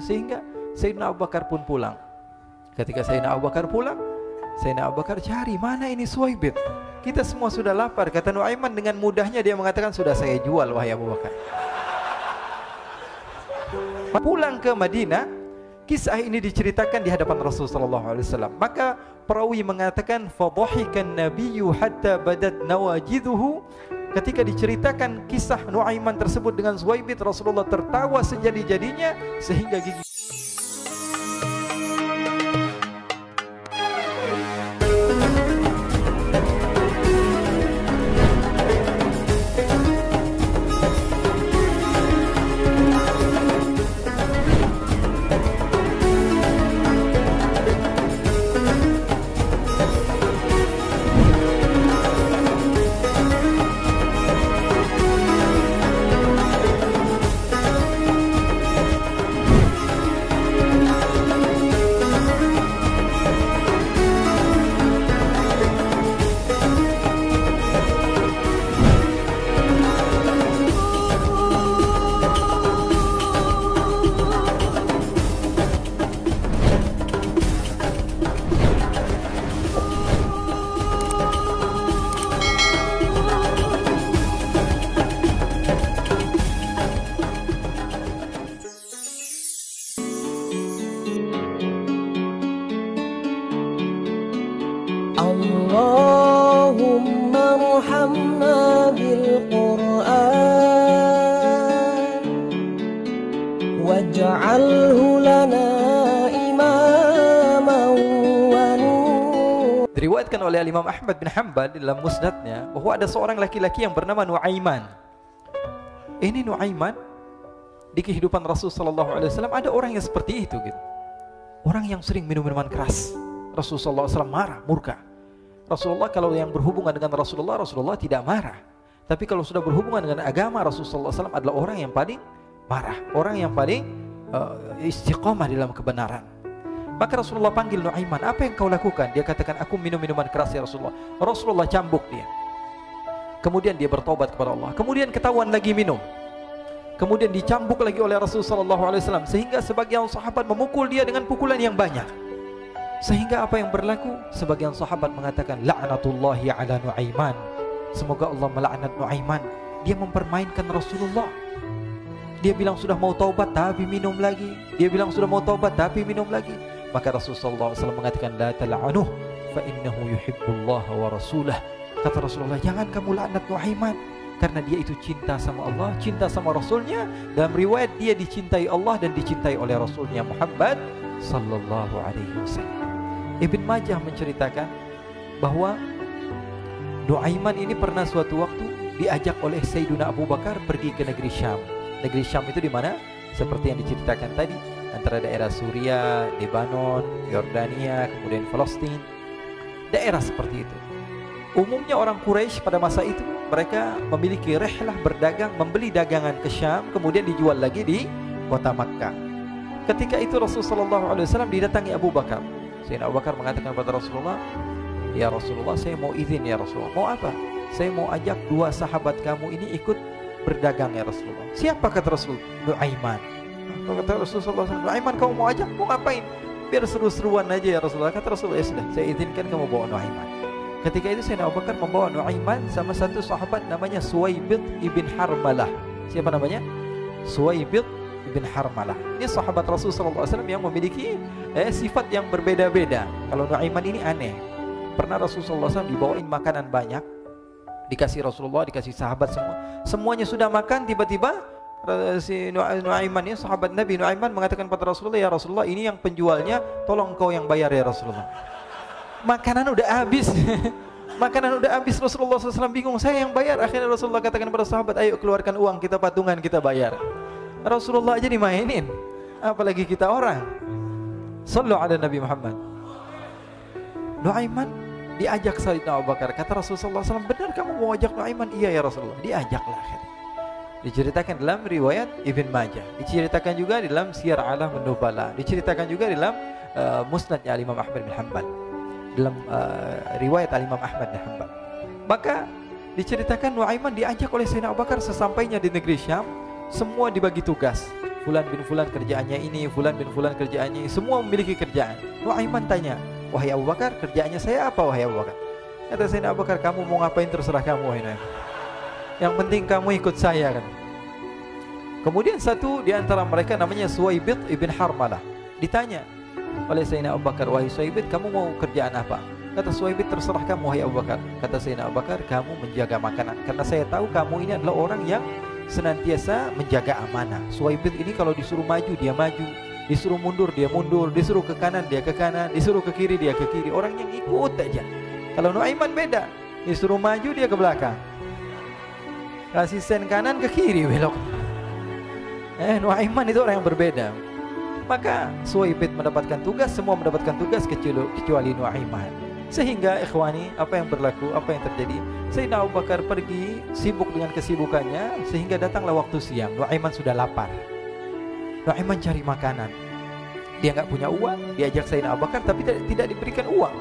Sehingga Sayyidina Abu Bakar pun pulang. Ketika Sayyidina Abu Bakar pulang, Sayyidina Abu Bakar cari, mana ini Suwaibit? Kita semua sudah lapar. Kata Nuaiman dengan mudahnya dia mengatakan, sudah saya jual wahai Abu Bakar. Pulang ke Madinah, kisah ini diceritakan di hadapan Rasulullah SAW. Maka perawi mengatakan, fadhahikan nabiyyu hatta badat nawajiduhu. Ketika diceritakan kisah Nuaiman tersebut dengan Suwaibit, Rasulullah tertawa sejadi-jadinya sehingga gigi. Allahumma arhamna bil Qur'an waj'alhu lana imaman wa nur. Diriwayatkan oleh Imam Ahmad bin Hanbal dalam musnadnya bahwa ada seorang laki-laki yang bernama Nuaiman. Ini Nuaiman di kehidupan Rasulullah SAW ada orang yang seperti itu gitu. Orang yang sering minum minuman keras. Rasulullah SAW marah, murka. Rasulullah kalau yang berhubungan dengan Rasulullah tidak marah. Tapi kalau sudah berhubungan dengan agama, Rasulullah SAW adalah orang yang paling marah, orang yang paling istiqamah dalam kebenaran. Maka Rasulullah panggil Nuaiman, apa yang kau lakukan? Dia katakan, aku minum minuman keras ya Rasulullah. Rasulullah cambuk dia. Kemudian dia bertobat kepada Allah. Kemudian ketahuan lagi minum. Kemudian dicambuk lagi oleh Rasulullah SAW, sehingga sebagian sahabat memukul dia dengan pukulan yang banyak. Sehingga apa yang berlaku? Sebagian sahabat mengatakan, la'natullahi ala Nuaiman. Semoga Allah melaknat Nuaiman. Dia mempermainkan Rasulullah. Dia bilang sudah mau taubat tapi minum lagi. Dia bilang sudah mau taubat tapi minum lagi. Maka Rasulullah SAW mengatakan, la tal'anuh fa innahu yuhibbullah wa rasulah. Kata Rasulullah, jangan kamu laknat Nuaiman, karena dia itu cinta sama Allah, cinta sama Rasulnya. Dalam riwayat dia dicintai Allah dan dicintai oleh Rasulnya Muhammad sallallahu alaihi wasallam. Ibn Majah menceritakan bahwa Nuaiman ini pernah suatu waktu diajak oleh Sayyidina Abu Bakar pergi ke negeri Syam. Negeri Syam itu di mana? Seperti yang diceritakan tadi, antara daerah Suria, Lebanon, Yordania, kemudian Palestina. Daerah seperti itu. Umumnya orang Quraisy pada masa itu mereka memiliki rihlah berdagang, membeli dagangan ke Syam, kemudian dijual lagi di kota Makkah. Ketika itu Rasulullah SAW didatangi Abu Bakar. Sayyidina Abu Bakar mengatakan kepada Rasulullah, ya Rasulullah, saya mau izin ya Rasulullah. Mau apa? Saya mau ajak dua sahabat kamu ini ikut berdagang ya Rasulullah. Siapa? Kata Rasul? Nuaiman. Kata Rasulullah, Nuaiman kamu mau ajak? Mau ngapain? Biar seru-seruan aja ya Rasulullah. Kata Rasulullah, ya sudah, saya izinkan kamu bawa Nuaiman. Ketika itu Sayyidina Abu Bakar membawa Nuaiman sama satu sahabat namanya Suwaibit ibn Harmalah. Siapa namanya? Suwaibit ibn Harmalah. Ini sahabat Rasulullah SAW yang memiliki sifat yang berbeda-beda. Kalau Nuaiman ini aneh. Pernah Rasulullah SAW dibawain makanan banyak, dikasih Rasulullah, dikasih sahabat semua. Semuanya sudah makan, tiba-tiba si Nuaiman ini, sahabat Nabi Nuaiman mengatakan kepada Rasulullah, ya Rasulullah, ini yang penjualnya, tolong kau yang bayar ya Rasulullah. Makanan udah habis. Makanan udah habis, Rasulullah SAW bingung, saya yang bayar. Akhirnya Rasulullah katakan kepada sahabat, ayo keluarkan uang, kita patungan, kita bayar. Rasulullah aja dimainin, apalagi kita orang. Sallu ala Nabi Muhammad. Nuaiman diajak Sayyidina Abu Bakar. Kata Rasulullah SAW, benar kamu mau ajak Nuaiman? Iya ya Rasulullah. Diajaklah. Diceritakan dalam riwayat Ibn Majah, diceritakan juga dalam Siyar A'lam An-Nubala, diceritakan juga dalam Musnadnya Imam Ahmad bin Hanbal, dalam riwayat Imam Ahmad bin Hanbal. Maka diceritakan Nuaiman diajak oleh Sayyidina Abu Bakar. Sesampainya di negeri Syam, semua dibagi tugas. Fulan bin Fulan kerjaannya ini, Fulan bin Fulan kerjaannya ini, semua memiliki kerjaan. Nuaiman tanya, wahai Abu Bakar, kerjaannya saya apa wahai Abu Bakar? Kata Sayyidina Abu Bakar, kamu mau ngapain terserah kamu wahai Nuaiman. Yang penting kamu ikut saya kan. Kemudian satu di antara mereka namanya Suwaibit ibn Harmalah. Ditanya oleh Sayyidina Abu Bakar, wahai Suwaibit, kamu mau kerjaan apa? Kata Suwaibit, terserah kamu wahai Abu Bakar. Kata Sayyidina Abu Bakar, kamu menjaga makanan, karena saya tahu kamu ini adalah orang yang senantiasa menjaga amanah. Suwaibit ini kalau disuruh maju dia maju, disuruh mundur dia mundur, disuruh ke kanan dia ke kanan, disuruh ke kiri dia ke kiri. Orang yang ikut aja. Kalau Nuaiman beda, disuruh maju dia ke belakang, kasih sen kanan ke kiri belok. Nuaiman itu orang yang berbeda. Maka Suwaibit mendapatkan tugas, semua mendapatkan tugas kecuali Nuaiman. Sehingga ikhwani, apa yang berlaku, apa yang terjadi, Sayyidina Abu Bakar pergi sibuk dengan kesibukannya, sehingga datanglah waktu siang. Nuaiman sudah lapar. Nuaiman cari makanan. Dia nggak punya uang, diajak Sayyidina Abu Bakar tapi tidak diberikan uang.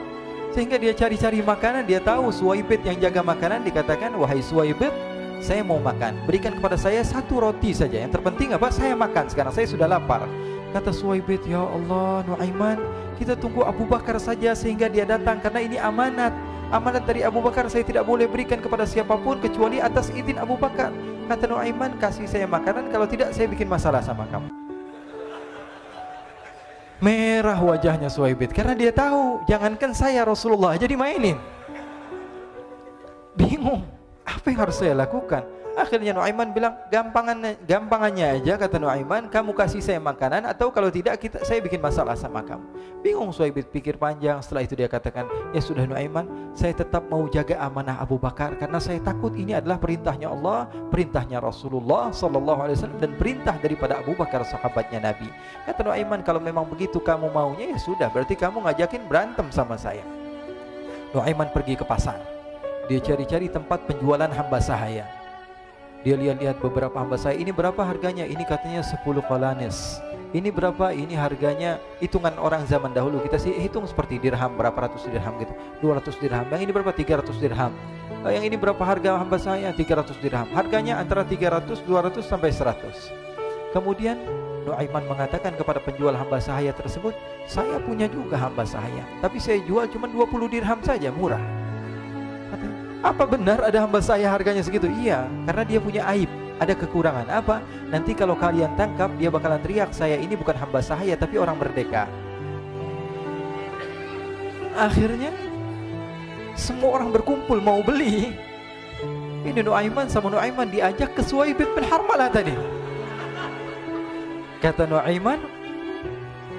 Sehingga dia cari-cari makanan, dia tahu Suwaibit yang jaga makanan, dikatakan, wahai Suwaibit, saya mau makan, berikan kepada saya satu roti saja. Yang terpenting apa? Saya makan sekarang, saya sudah lapar. Kata Suwaibit, ya Allah Nuaiman, kita tunggu Abu Bakar saja sehingga dia datang, karena ini amanat. Amanat dari Abu Bakar, saya tidak boleh berikan kepada siapapun kecuali atas izin Abu Bakar. Kata Nuaiman, kasih saya makanan, kalau tidak saya bikin masalah sama kamu. Merah wajahnya Suwaibit, karena dia tahu, jangankan saya, Rasulullah jadi mainin. Bingung, apa yang harus saya lakukan? Akhirnya Nuaiman bilang, gampangannya aja, kata Nuaiman, kamu kasih saya makanan, atau kalau tidak saya bikin masalah sama kamu. Bingung Suwaibit, pikir panjang. Setelah itu dia katakan, ya sudah Nuaiman, saya tetap mau jaga amanah Abu Bakar, karena saya takut ini adalah perintahnya Allah, perintahnya Rasulullah SAW, dan perintah daripada Abu Bakar sahabatnya Nabi. Kata Nuaiman, kalau memang begitu kamu maunya, ya sudah, berarti kamu ngajakin berantem sama saya. Nuaiman pergi ke pasar. Dia cari-cari tempat penjualan hamba sahaya. Dia lihat-lihat beberapa hamba sahaya. Ini berapa harganya? Ini katanya 10 qalanis. Ini berapa? Ini harganya, hitungan orang zaman dahulu, kita sih hitung seperti dirham, berapa ratus dirham gitu, 200 dirham. Yang ini berapa? 300 dirham. Yang ini berapa harga hamba sahaya? 300 dirham. Harganya antara 300, 200 sampai 100. Kemudian Nuaiman mengatakan kepada penjual hamba sahaya tersebut, saya punya juga hamba sahaya, tapi saya jual cuma 20 dirham saja, murah. Katanya, apa benar ada hamba saya harganya segitu? Iya, karena dia punya aib, ada kekurangan. Apa? Nanti kalau kalian tangkap, dia bakalan teriak, saya ini bukan hamba sahaya tapi orang merdeka. Akhirnya semua orang berkumpul mau beli. Ini Nuaiman sama Nuaiman diajak ke Suwaibit bin Harmalah tadi. Kata Nuaiman,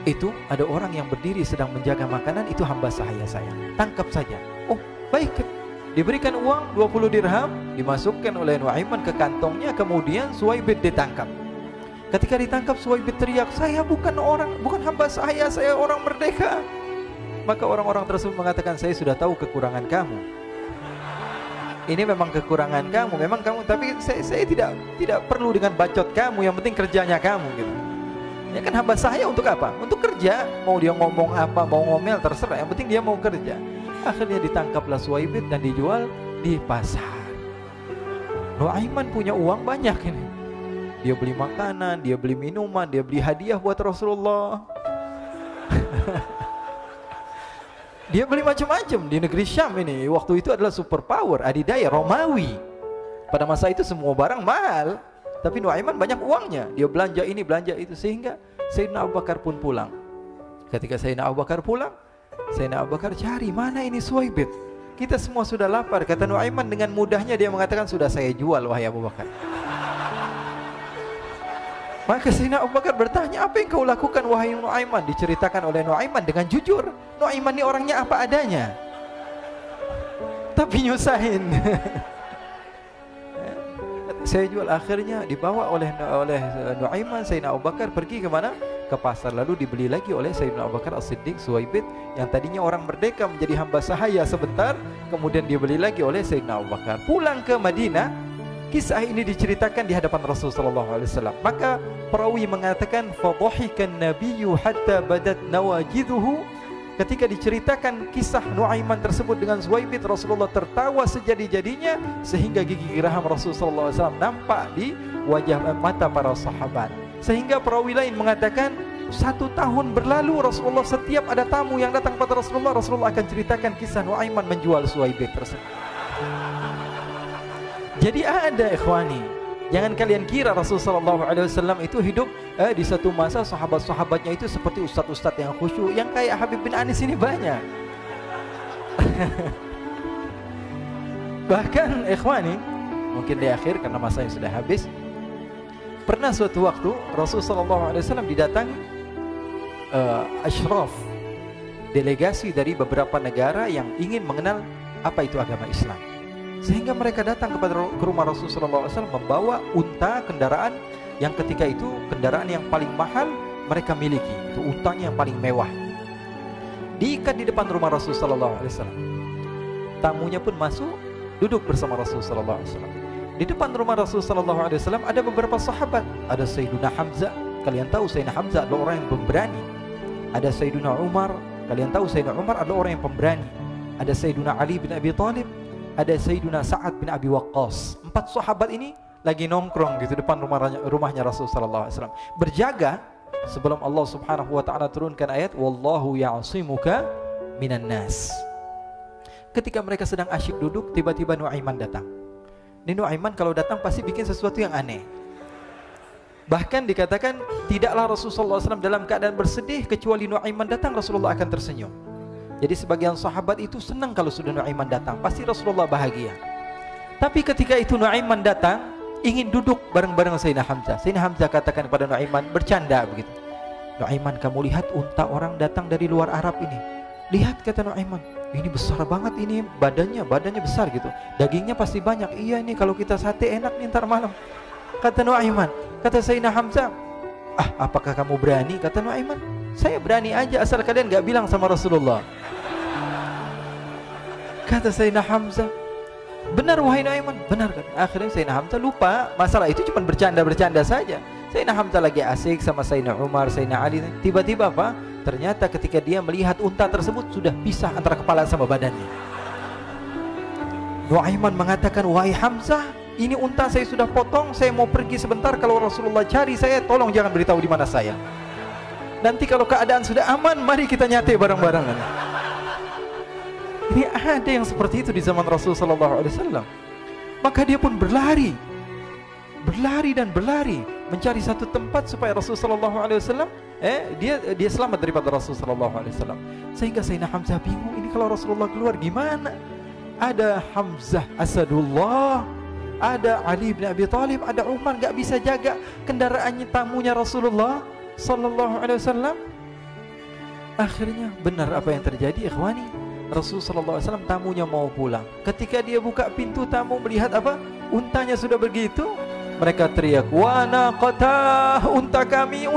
itu ada orang yang berdiri sedang menjaga makanan, itu hamba sahaya saya, tangkap saja. Oh baik. Diberikan uang 20 dirham, dimasukkan oleh Nuaiman ke kantongnya, kemudian Suwaibit ditangkap. Ketika ditangkap, Suwaibit teriak, saya bukan hamba saya orang merdeka. Maka orang-orang tersebut mengatakan, saya sudah tahu kekurangan kamu. Ini memang kekurangan kamu, memang kamu, tapi saya tidak perlu dengan bacot kamu, yang penting kerjanya kamu gitu. Ya kan hamba saya untuk apa? Untuk kerja, mau dia ngomong apa, mau ngomel terserah, yang penting dia mau kerja. Akhirnya ditangkaplah Suwaibit dan dijual di pasar. Nuaiman punya uang banyak ini. Dia beli makanan, dia beli minuman, dia beli hadiah buat Rasulullah. Dia beli macam-macam di negeri Syam ini. Waktu itu adalah superpower, adidaya, Romawi. Pada masa itu semua barang mahal. Tapi Nuaiman banyak uangnya. Dia belanja ini, belanja itu. Sehingga Sayyidina Abu Bakar pun pulang. Ketika Sayyidina Abu Bakar pulang, Sayyidina Abu Bakar cari, mana ini Suwaibit? Kita semua sudah lapar. Kata Nuaiman dengan mudahnya dia mengatakan, sudah saya jual wahai Abu Bakar. Maka Sayyidina Abu Bakar bertanya, apa yang kau lakukan wahai Nuaiman? Diceritakan oleh Nuaiman dengan jujur. Nuaiman ini orangnya apa adanya, tapi nyusahin. Saya jual. Akhirnya dibawa oleh Nuaiman, Sayyidina Abu Bakar pergi kemana? Ke pasar. Lalu dibeli lagi oleh Sayyidina Abu Bakar As-Siddiq, Suwaibit yang tadinya orang merdeka menjadi hamba sahaya sebentar, kemudian dibeli lagi oleh Sayyidina Abu Bakar. Pulang ke Madinah, kisah ini diceritakan di hadapan Rasulullah SAW. Maka perawi mengatakan, fadhahikan nabiyyu hatta badat nawajiduhu. Ketika diceritakan kisah Nuaiman tersebut dengan Suwaibit, Rasulullah tertawa sejadi-jadinya sehingga gigi geraham Rasulullah SAW nampak di wajah mata para sahabat. Sehingga perawi lain mengatakan 1 tahun berlalu Rasulullah, setiap ada tamu yang datang pada Rasulullah, Rasulullah akan ceritakan kisah Nuaiman menjual Suwaibib tersebut. Jadi ada ikhwani, jangan kalian kira Rasulullah SAW itu hidup di satu masa sahabat-sahabatnya itu seperti ustadz-ustadz yang khusyuk, yang kayak Habib bin Anis ini banyak. Bahkan ikhwani, mungkin di akhir karena masanya sudah habis, pernah suatu waktu Rasulullah SAW didatangi asyraf, delegasi dari beberapa negara yang ingin mengenal apa itu agama Islam. Sehingga mereka datang ke rumah Rasulullah SAW membawa unta, kendaraan yang ketika itu kendaraan yang paling mahal mereka miliki, itu untanya yang paling mewah. Diikat di depan rumah Rasulullah SAW. Tamunya pun masuk, duduk bersama Rasulullah SAW. Di depan rumah Rasulullah SAW ada beberapa sahabat. Ada Sayyiduna Hamzah. Kalian tahu Sayyidina Hamzah adalah orang yang pemberani. Ada Sayyiduna Umar. Kalian tahu Sayyidina Umar adalah orang yang pemberani. Ada Sayyiduna Ali bin Abi Thalib. Ada Sayyiduna Sa'ad bin Abi Waqqas. 4 sahabat ini lagi nongkrong gitu depan rumahnya Rasulullah SAW, berjaga sebelum Allah Subhanahu wa taala turunkan ayat wallahu ya'simuka minan nas. Ketika mereka sedang asyik duduk, tiba-tiba Nuaiman datang. Ini Nuaiman kalau datang pasti bikin sesuatu yang aneh. Bahkan dikatakan tidaklah Rasulullah SAW dalam keadaan bersedih, kecuali Nuaiman datang Rasulullah akan tersenyum. Jadi sebagian sahabat itu senang kalau sudah Nuaiman datang, pasti Rasulullah bahagia. Tapi ketika itu Nuaiman datang, ingin duduk bareng-bareng Sayyidina Hamzah. Sayyidina Hamzah katakan kepada Nuaiman, bercanda begitu. Nuaiman, kamu lihat unta orang datang dari luar Arab ini. Lihat, kata Nuaiman, ini besar banget ini, badannya besar gitu. Dagingnya pasti banyak. Iya, ini kalau kita sate enak nih ntar malam. Kata Nuaiman. Kata Sayyidina Hamzah, apakah kamu berani? Kata Nuaiman, saya berani aja asal kalian gak bilang sama Rasulullah. Kata Sayyidina Hamzah, benar wahai Nuaiman, benar kan? Akhirnya Sayyidina Hamzah lupa masalah itu, cuma bercanda-bercanda saja. Sayyidina Hamzah lagi asik sama Sayyidina Umar, Sayyidina Ali. Tiba-tiba apa? Ternyata ketika dia melihat unta tersebut sudah pisah antara kepala sama badannya. Nuaiman mengatakan, wahai Hamzah, ini unta saya sudah potong, saya mau pergi sebentar. Kalau Rasulullah cari saya, tolong jangan beritahu di mana saya. Nanti kalau keadaan sudah aman, mari kita nyate bareng-bareng. Ini ada yang seperti itu di zaman Rasulullah SAW. Maka dia pun berlari dan berlari mencari satu tempat supaya Rasulullah SAW dia selamat daripada Rasulullah SAW. Sehingga Sayyidina Hamzah bingung, ini kalau Rasulullah keluar gimana? Ada Hamzah Asadullah, ada Ali bin Abi Thalib, ada Umar, gak bisa jaga kendaraannya tamunya Rasulullah SAW. Akhirnya benar apa yang terjadi, ikhwani. Rasulullah SAW tamunya mau pulang. Ketika dia buka pintu, tamu melihat apa? Untanya sudah begitu. Mereka teriak, wa naqatah, unta kami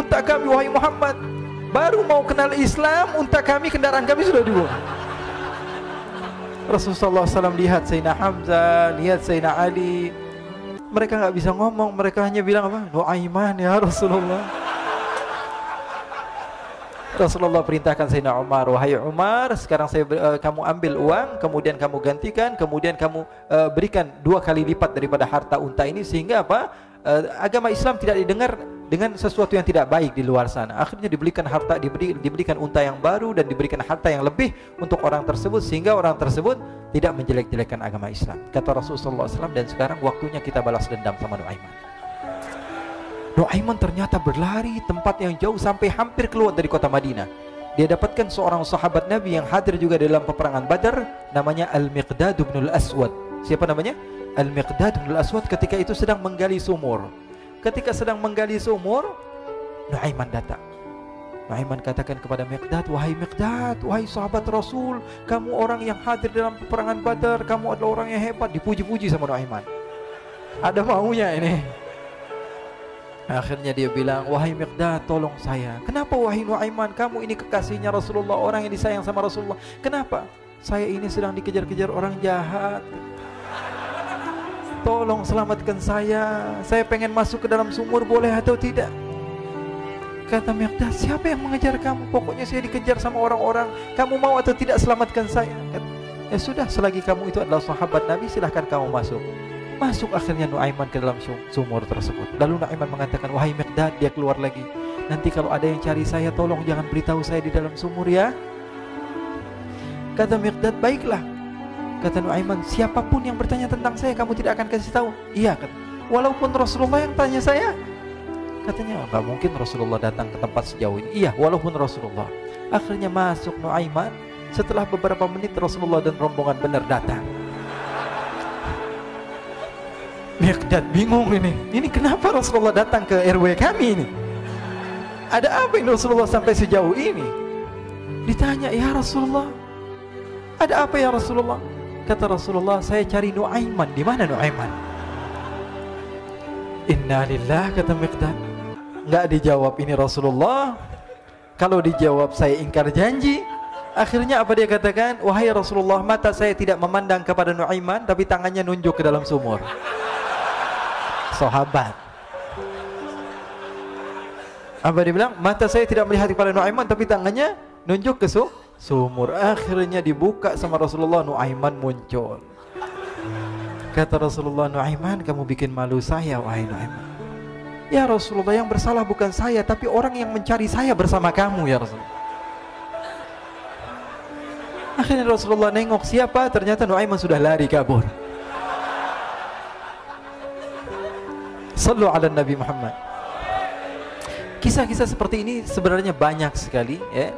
wahai Muhammad. Baru mau kenal Islam, unta kami, kendaraan kami sudah dibuang. Rasulullah SAW lihat Sayyidina Hamzah, lihat Sayyidina Ali. Mereka gak bisa ngomong, mereka hanya bilang apa? Nuaiman ya Rasulullah. Rasulullah perintahkan Sayyidina Umar, wahai Umar, sekarang kamu ambil uang, kemudian kamu gantikan, kemudian kamu berikan 2 kali lipat daripada harta unta ini, sehingga apa? Agama Islam tidak didengar dengan sesuatu yang tidak baik di luar sana. Akhirnya diberikan harta, diberikan unta yang baru dan diberikan harta yang lebih untuk orang tersebut, sehingga orang tersebut tidak menjelek-jelekan agama Islam. Kata Rasulullah SAW, dan sekarang waktunya kita balas dendam sama Nuaiman. Nuaiman ternyata berlari tempat yang jauh sampai hampir keluar dari kota Madinah. Dia dapatkan seorang sahabat Nabi yang hadir juga dalam peperangan Badar, namanya Al-Miqdad bin Al-Aswad. Siapa namanya? Al-Miqdad bin Al-Aswad ketika itu sedang menggali sumur. Ketika sedang menggali sumur, Nuaiman datang. Nuaiman katakan kepada Miqdad, wahai Miqdad, wahai sahabat Rasul, kamu orang yang hadir dalam peperangan Badar, kamu adalah orang yang hebat. Dipuji-puji sama Nuaiman. Ada maunya ini. Akhirnya dia bilang, wahai Miqdad, tolong saya. Kenapa wahai Nuaiman? Kamu ini kekasihnya Rasulullah, orang yang disayang sama Rasulullah. Kenapa? Saya ini sedang dikejar-kejar orang jahat. Tolong selamatkan saya. Saya pengen masuk ke dalam sumur, boleh atau tidak? Kata Miqdad, siapa yang mengejar kamu? Pokoknya saya dikejar sama orang-orang. Kamu mau atau tidak selamatkan saya? Ya sudah, selagi kamu itu adalah sahabat Nabi, silahkan kamu masuk. Masuk akhirnya Nuaiman ke dalam sumur tersebut. Lalu Nuaiman mengatakan, wahai Miqdad, dia keluar lagi, nanti kalau ada yang cari saya, tolong jangan beritahu saya di dalam sumur ya. Kata Miqdad, baiklah. Kata Nuaiman, siapapun yang bertanya tentang saya, kamu tidak akan kasih tahu? Iya, kata. Walaupun Rasulullah yang tanya saya? Katanya, enggak mungkin Rasulullah datang ke tempat sejauh ini. Iya, walaupun Rasulullah. Akhirnya masuk Nuaiman. Setelah beberapa menit Rasulullah dan rombongan benar datang. Miqdad bingung ini. Ini kenapa Rasulullah datang ke RW kami ini? Ada apa ini Rasulullah sampai sejauh ini? Ditanya, ya Rasulullah, ada apa ya Rasulullah? Kata Rasulullah, saya cari Nuaiman. Di mana Nuaiman? Inna lillah, kata Miqdad. Enggak dijawab ini Rasulullah. Kalau dijawab saya ingkar janji. Akhirnya apa dia katakan? Wahai Rasulullah, mata saya tidak memandang kepada Nuaiman, tapi tangannya nunjuk ke dalam sumur. Sahabat. Apa dia bilang? Mata saya tidak melihat kepada Nuaiman, tapi tangannya nunjuk ke sumur. Akhirnya dibuka sama Rasulullah, Nuaiman muncul. Kata Rasulullah, Nuaiman, kamu bikin malu saya, wahai Nuaiman. Ya Rasulullah, yang bersalah bukan saya, tapi orang yang mencari saya bersama kamu, ya Rasulullah. Akhirnya Rasulullah nengok, siapa? Ternyata Nuaiman sudah lari kabur. Sallu ala Nabi Muhammad. Kisah-kisah seperti ini sebenarnya banyak sekali, ya.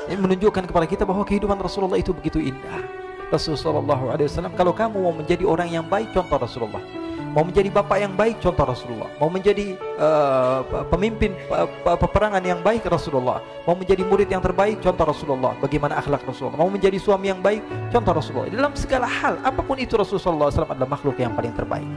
Ini menunjukkan kepada kita bahwa kehidupan Rasulullah itu begitu indah. Rasulullah SAW, kalau kamu mau menjadi orang yang baik, contoh Rasulullah. Mau menjadi bapak yang baik, contoh Rasulullah. Mau menjadi pemimpin peperangan yang baik, Rasulullah. Mau menjadi murid yang terbaik, contoh Rasulullah. Bagaimana akhlak Rasulullah. Mau menjadi suami yang baik, contoh Rasulullah. Dalam segala hal, apapun itu Rasulullah SAW adalah makhluk yang paling terbaik.